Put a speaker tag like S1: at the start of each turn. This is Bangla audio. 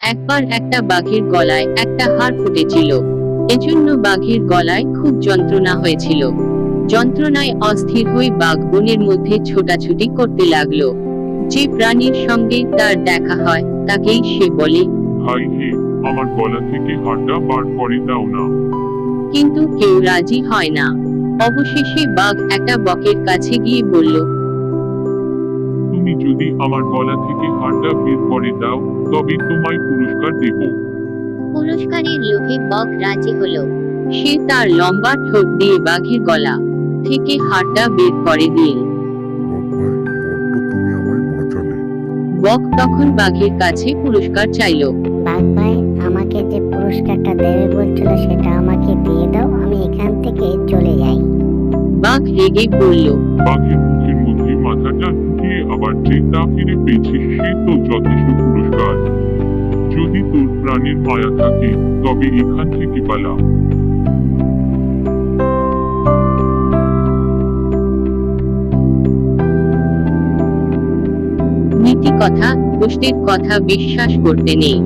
S1: একবার একটা বাঘের গলায় একটা হাড় ফুটেছিল। এজন্য বাঘের গলায় খুব যন্ত্রণা হয়েছিল। যন্ত্রণায় অস্থির হয়ে বাঘ বনের মধ্যে ছোটাছুটি করতে লাগলো। যে প্রাণীর সঙ্গে তার দেখা হয় তাকেই সে বলে,
S2: ভাই হে, আমার গলা থেকে হাড়টা বার করে দাও না।
S1: কিন্তু কেউ রাজি হয় না। অবশেষে বাঘ একটা বকের কাছে গিয়ে বলল,
S2: তুমি যদি আমার গলা থেকে হাড়টা বের করে দাও, তবে তোমায় পুরস্কার দেব।
S3: পুরস্কারের লোভে বক রাজি হলো।
S1: সে তার লম্বা ঠোঁট দিয়ে বাঘের গলা থেকে হাড়টা বের করে দিল। বক তখন বাঘের কাছে পুরস্কার চাইল।
S3: বাঘ ভাই, আমাকে যে পুরস্কারটা দেবে বলছিল সেটা আমাকে দিয়ে দাও, আমি এখান থেকে চলে যাই।
S1: বাঘ রেগে বলল,
S2: বাঘের মুখের মধ্যে মাথাটা ঢুকিয়ে আবার যে তা ফিরে পেয়েছিস সে তো যথেষ্ট পুরস্কার। যদি তোর প্রাণের মায়া থাকে তবে এখান থেকে পালা।
S1: নীতি কথা, গোষ্ঠীর কথা বিশ্বাস করতে নেই।